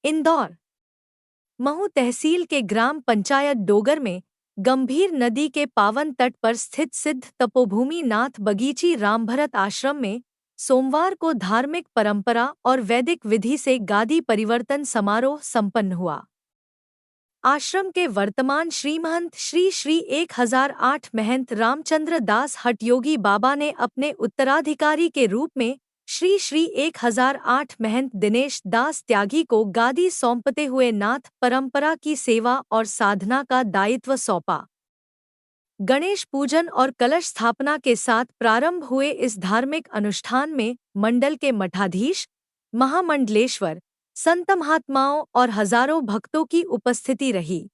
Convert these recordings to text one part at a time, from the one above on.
इंदौर। महू तहसील के ग्राम पंचायत डोगर में गंभीर नदी के पावन तट पर स्थित सिद्ध तपोभूमि नाथ बगीची रामभरत आश्रम में सोमवार को धार्मिक परंपरा और वैदिक विधि से गादी परिवर्तन समारोह संपन्न हुआ। आश्रम के वर्तमान श्रीमहंत श्री श्री 1008 महंत रामचंद्र दास हठयोगी बाबा ने अपने उत्तराधिकारी के रूप में श्री श्री 1008 महंत दिनेश दास त्यागी को गादी सौंपते हुए नाथ परंपरा की सेवा और साधना का दायित्व सौंपा। गणेश पूजन और कलश स्थापना के साथ प्रारंभ हुए इस धार्मिक अनुष्ठान में मंडल के मठाधीश, महामंडलेश्वर, संत महात्माओं और हजारों भक्तों की उपस्थिति रही।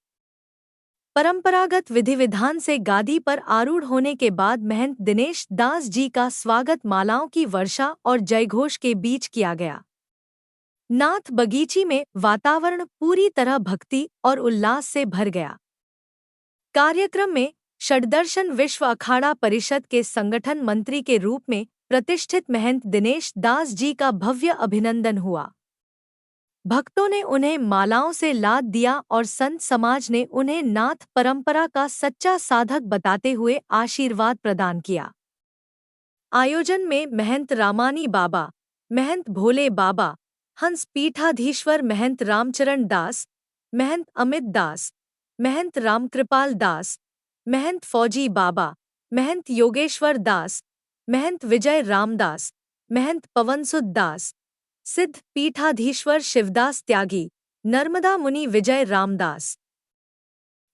परंपरागत विधि विधान से गादी पर आरूढ़ होने के बाद महंत दिनेश दास जी का स्वागत मालाओं की वर्षा और जयघोष के बीच किया गया। नाथ बगीची में वातावरण पूरी तरह भक्ति और उल्लास से भर गया। कार्यक्रम में षड्दर्शन विश्व अखाड़ा परिषद के संगठन मंत्री के रूप में प्रतिष्ठित महंत दिनेश दास जी का भव्य अभिनंदन हुआ। भक्तों ने उन्हें मालाओं से लाद दिया और संत समाज ने उन्हें नाथ परंपरा का सच्चा साधक बताते हुए आशीर्वाद प्रदान किया। आयोजन में महंत रामानी बाबा, महंत भोले बाबा, हंस पीठाधीश्वर महंत रामचरण दास, महंत अमित दास, महंत रामकृपाल दास, महंत फौजी बाबा, महंत योगेश्वर दास, महंत विजय रामदास, महंत पवनसुत दास, सिद्ध पीठाधीश्वर शिवदास त्यागी, नर्मदा मुनि विजय रामदास,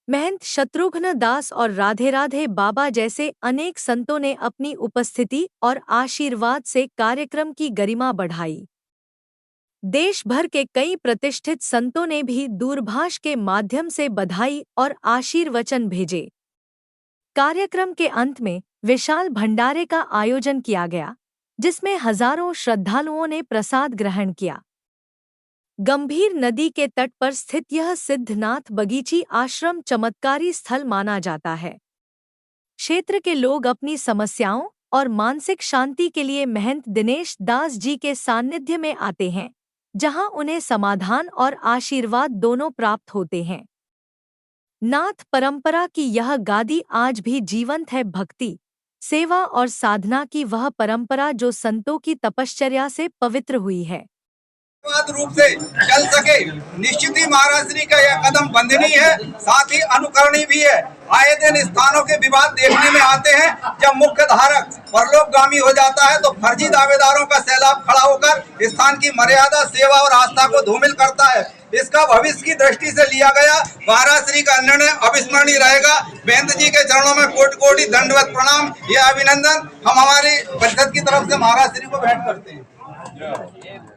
महंत शत्रुघ्न दास और राधे राधे बाबा जैसे अनेक संतों ने अपनी उपस्थिति और आशीर्वाद से कार्यक्रम की गरिमा बढ़ाई। देश भर के कई प्रतिष्ठित संतों ने भी दूरभाष के माध्यम से बधाई और आशीर्वचन भेजे। कार्यक्रम के अंत में विशाल भंडारे का आयोजन किया गया, जिसमें हजारों श्रद्धालुओं ने प्रसाद ग्रहण किया। गंभीर नदी के तट पर स्थित यह सिद्धनाथ बगीची आश्रम चमत्कारी स्थल माना जाता है। क्षेत्र के लोग अपनी समस्याओं और मानसिक शांति के लिए महंत दिनेश दास जी के सानिध्य में आते हैं, जहां उन्हें समाधान और आशीर्वाद दोनों प्राप्त होते हैं। नाथ परंपरा की यह गादी आज भी जीवंत है। भक्ति, सेवा और साधना की वह परंपरा जो संतों की तपश्चर्या से पवित्र हुई है। रूप से चल सके, निश्चित ही महाराज श्री का यह कदम वंदनीय है, साथ ही अनुकरणीय भी है। आए दिन स्थानों के विवाद देखने में आते हैं। जब मुख्य धारक परलोकगामी हो जाता है तो फर्जी दावेदारों का सैलाब खड़ा होकर स्थान की मर्यादा, सेवा और आस्था को धूमिल करता है। इसका भविष्य की दृष्टि से लिया गया महाराज श्री का निर्णय अविस्मरणीय रहेगा। महंत जी के चरणों में कोटि कोटि दंडवत प्रणाम। यह अभिनंदन हम हमारी परिषद की तरफ से महाराज श्री को भेंट करते हैं।